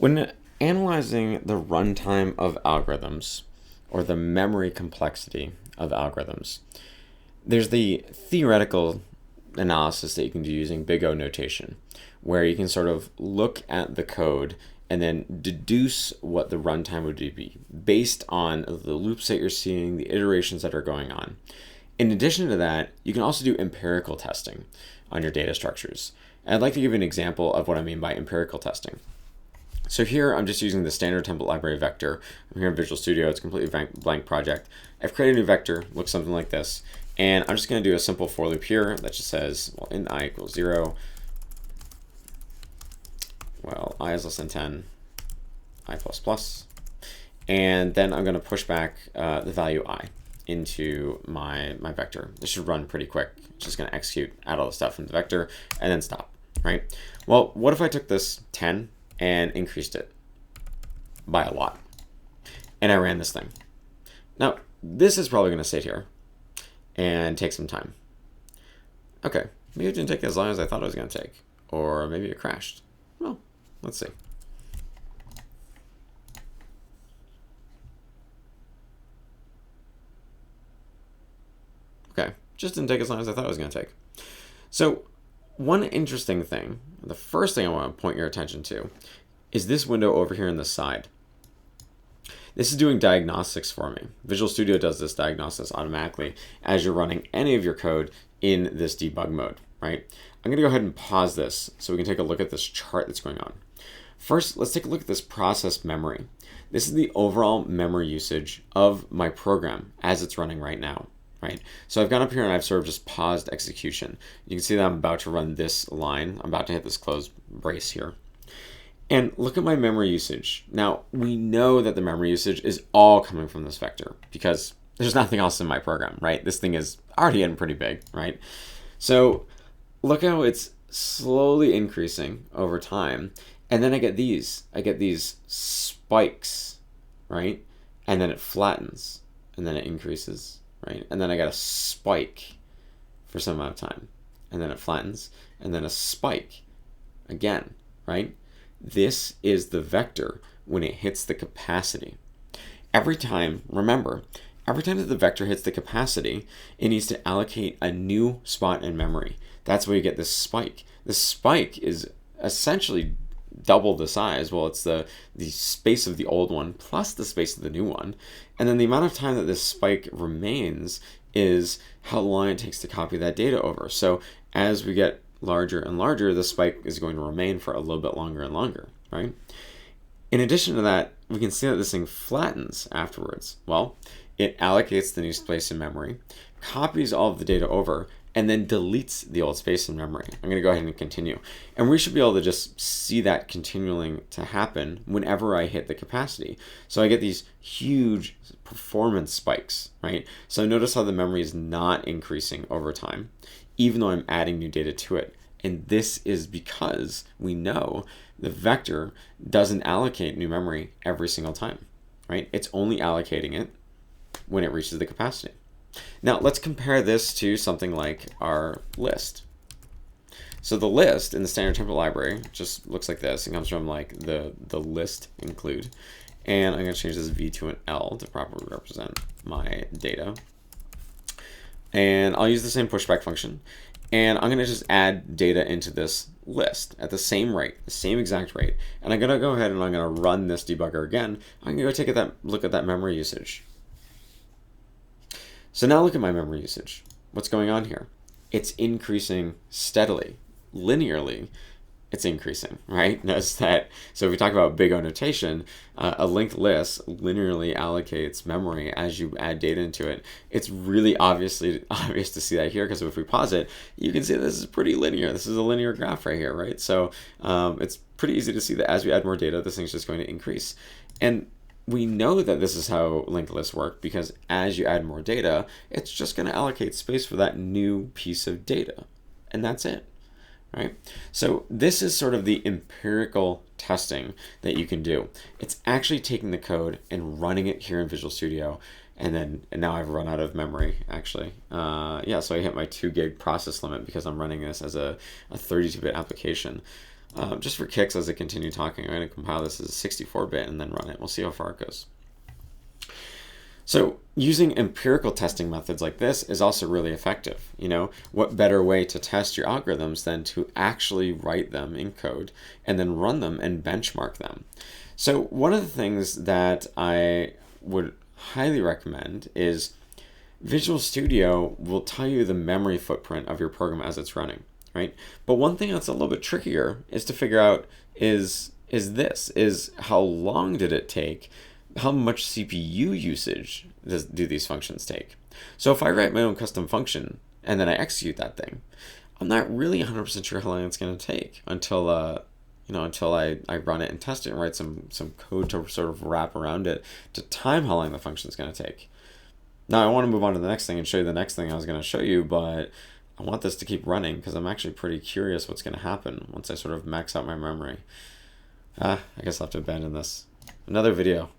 When analyzing the runtime of algorithms or the memory complexity of algorithms, there's the theoretical analysis that you can do using big O notation, where you can sort of look at the code and then deduce what the runtime would be based on the loops that you're seeing, the iterations that are going on. In addition to that, you can also do empirical testing on your data structures. And I'd like to give you an example of what I mean by empirical testing. So here I'm just using the standard template library vector. I'm here in Visual Studio. It's a completely blank project. I've created a new vector, looks something like this. And I'm just going to do a simple for loop here that just says, well, int I equals 0. Well, I is less than 10, I plus plus. And then I'm going to push back the value I into my vector. This should run pretty quick. It's just going to execute, add all the stuff in the vector, and then stop, right? Well, what if I took this 10 and increased it by a lot, and I ran this thing? Now, this is probably going to sit here and take some time. Okay, maybe it didn't take as long as I thought it was going to take, or maybe it crashed. Well, let's see. Okay, just didn't take as long as I thought it was going to take. So one interesting thing, the first thing I want to point your attention to, is this window over here on the side. This is doing diagnostics for me. Visual Studio does this diagnostics automatically as you're running any of your code in this debug mode, right? I'm going to go ahead and pause this so we can take a look at this chart that's going on. First, let's take a look at this process memory. This is the overall memory usage of my program as it's running right now, right? So I've gone up here and I've sort of just paused execution. You can see that I'm about to run this line. I'm about to hit this close brace here. And look at my memory usage. Now, we know that the memory usage is all coming from this vector because there's nothing else in my program, right? This thing is already getting pretty big, right? So look how it's slowly increasing over time. And then I get these spikes, right? And then it flattens and then it increases, right? And then I got a spike for some amount of time and then it flattens and then a spike again, right? This is the vector when it hits the capacity. Every time, remember, every time that the vector hits the capacity, it needs to allocate a new spot in memory. That's where you get this spike. This spike is essentially double the size. Well, it's the space of the old one plus the space of the new one. And then the amount of time that this spike remains is how long it takes to copy that data over. So as we get larger and larger, the spike is going to remain for a little bit longer and longer, right? In addition to that, we can see that this thing flattens afterwards. Well, it allocates the new space in memory, copies all of the data over, and then deletes the old space in memory. I'm going to go ahead and continue. And we should be able to just see that continuing to happen whenever I hit the capacity. So I get these huge performance spikes, right? So notice how the memory is not increasing over time, even though I'm adding new data to it. And this is because we know the vector doesn't allocate new memory every single time, right? It's only allocating it when it reaches the capacity. Now let's compare this to something like our list. So the list in the standard template library just looks like this. It comes from like the list include. And I'm going to change this V to an L to properly represent my data. And I'll use the same pushback function. And I'm going to just add data into this list at the same rate, the same exact rate. And I'm going to go ahead and I'm going to run this debugger again. I'm going to go take a look at that memory usage. So now look at my memory usage. What's going on here? It's increasing steadily, linearly. It's increasing, right? Notice that. So if we talk about big O notation, a linked list linearly allocates memory as you add data into it. It's really obvious to see that here because if we pause it, you can see this is pretty linear. This is a linear graph right here, right? So it's pretty easy to see that as we add more data, this thing's just going to increase. And we know that this is how linked lists work because as you add more data, it's just going to allocate space for that new piece of data. And that's it. Right? So this is sort of the empirical testing that you can do. It's actually taking the code and running it here in Visual Studio. And now I've run out of memory, actually. So I hit my 2 gig process limit because I'm running this as a 32-bit application. Just for kicks, as I continue talking, I'm going to compile this as a 64-bit and then run it. We'll see how far it goes. So using empirical testing methods like this is also really effective. What better way to test your algorithms than to actually write them in code and then run them and benchmark them. So one of the things that I would highly recommend is Visual Studio will tell you the memory footprint of your program as it's running, right? But one thing that's a little bit trickier is to figure out is how long did it take? How much CPU usage do these functions take? So if I write my own custom function and then I execute that thing, I'm not really 100% sure how long it's going to take until I run it and test it and write some code to sort of wrap around it to time how long the function is going to take. Now I want to move on to the next thing and show you the next thing I was going to show you, but I want this to keep running because I'm actually pretty curious what's going to happen once I sort of max out my memory. I guess I'll have to abandon this. Another video.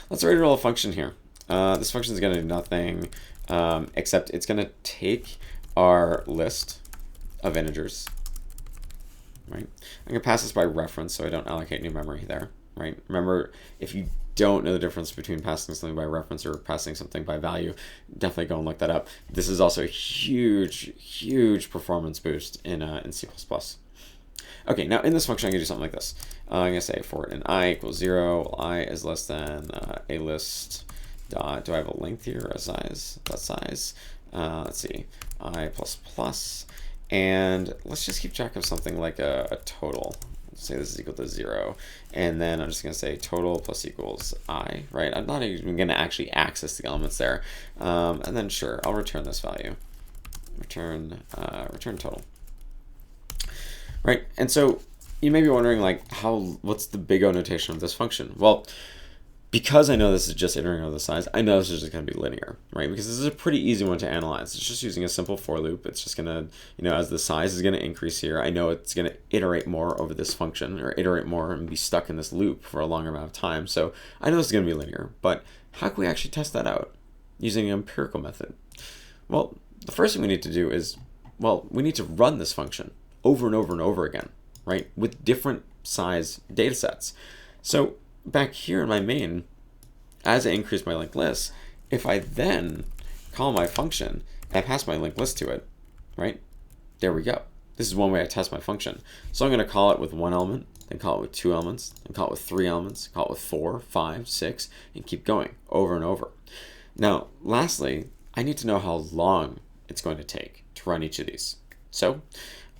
Let's write a little function here. This function is going to do nothing except it's going to take our list of integers. Right? I'm going to pass this by reference so I don't allocate new memory there. Right? Remember, if you don't know the difference between passing something by reference or passing something by value, definitely go and look that up. This is also a huge performance boost in C++. Okay, now in this function, I'm going to do something like this. I'm going to say for an I equals 0, I is less than a list dot, do I have a length here, a size, dot size? Let's see, I plus plus, and let's just keep track of something like a total. Let's say this is equal to 0, and then I'm just going to say total plus equals I, right? I'm not even going to actually access the elements there. And then sure, I'll return this value. Return total. Right, and so you may be wondering, like, what's the big O notation of this function? Well, because I know this is just iterating over the size, I know this is just going to be linear, right? Because this is a pretty easy one to analyze. It's just using a simple for loop. It's just going to, as the size is going to increase here, I know it's going to iterate more over this function, or iterate more and be stuck in this loop for a longer amount of time. So I know this is going to be linear, but how can we actually test that out using an empirical method? Well, the first thing we need to do is, we need to run this function over and over and over again, right? With different size data sets. So back here in my main, as I increase my linked list, if I then call my function and I pass my linked list to it, right? There we go. This is one way I test my function. So I'm going to call it with one element, then call it with two elements, then call it with three elements, call it with 4, 5, 6, and keep going over and over. Now, lastly, I need to know how long it's going to take to run each of these. So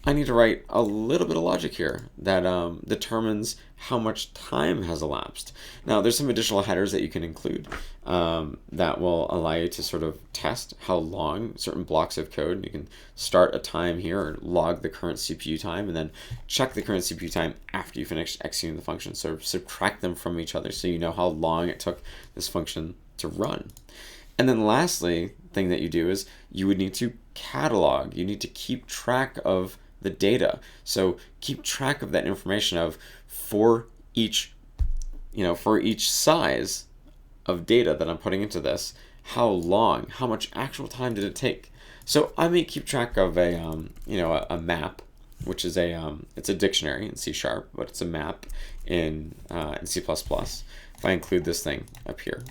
I need to write a little bit of logic here that determines how much time has elapsed. Now, there's some additional headers that you can include that will allow you to sort of test how long certain blocks of code. You can start a time here or log the current CPU time and then check the current CPU time after you finish executing the function. So subtract them from each other so you know how long it took this function to run. And then lastly, thing that you do is you would need to catalog. You need to keep track of the data. So keep track of that information of for each size of data that I'm putting into this, how long, how much actual time did it take? So I may keep track of a map, which is it's a dictionary in C#, but it's a map in C++. If I include this thing up here.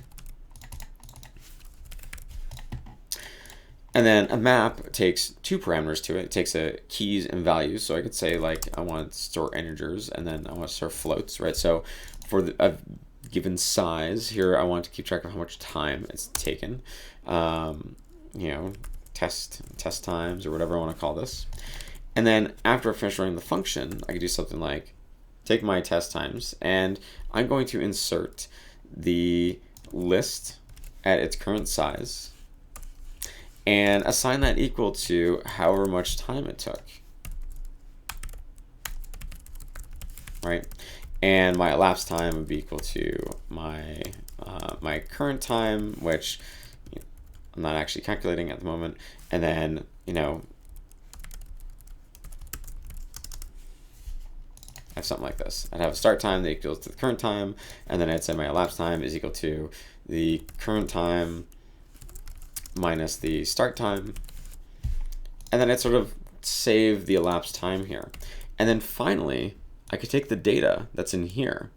And then a map takes two parameters to it. It takes a keys and values. So I could say, like, I want to store integers and then I want to store floats, right? So for a given size here, I want to keep track of how much time it's taken. Test times or whatever I want to call this. And then after I finish running the function, I could do something like take my test times and I'm going to insert the list at its current size and assign that equal to however much time it took, right? And my elapsed time would be equal to my my current time, which I'm not actually calculating at the moment. And then, I have something like this. I'd have a start time that equals to the current time, and then I'd say my elapsed time is equal to the current time minus the start time, and then I'd sort of save the elapsed time here. And then finally, I could take the data that's in here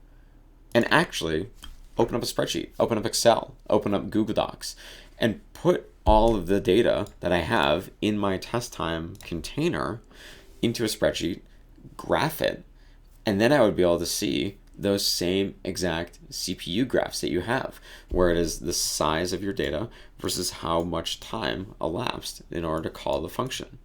and actually open up a spreadsheet, open up Excel, open up Google Docs, and put all of the data that I have in my test time container into a spreadsheet, graph it, and then I would be able to see those same exact CPU graphs that you have, where it is the size of your data versus how much time elapsed in order to call the function.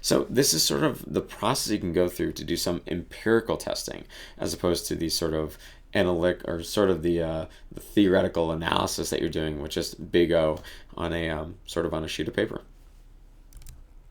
So this is sort of the process you can go through to do some empirical testing, as opposed to the sort of analytic or sort of the theoretical analysis that you're doing with just big O on a sort of on a sheet of paper.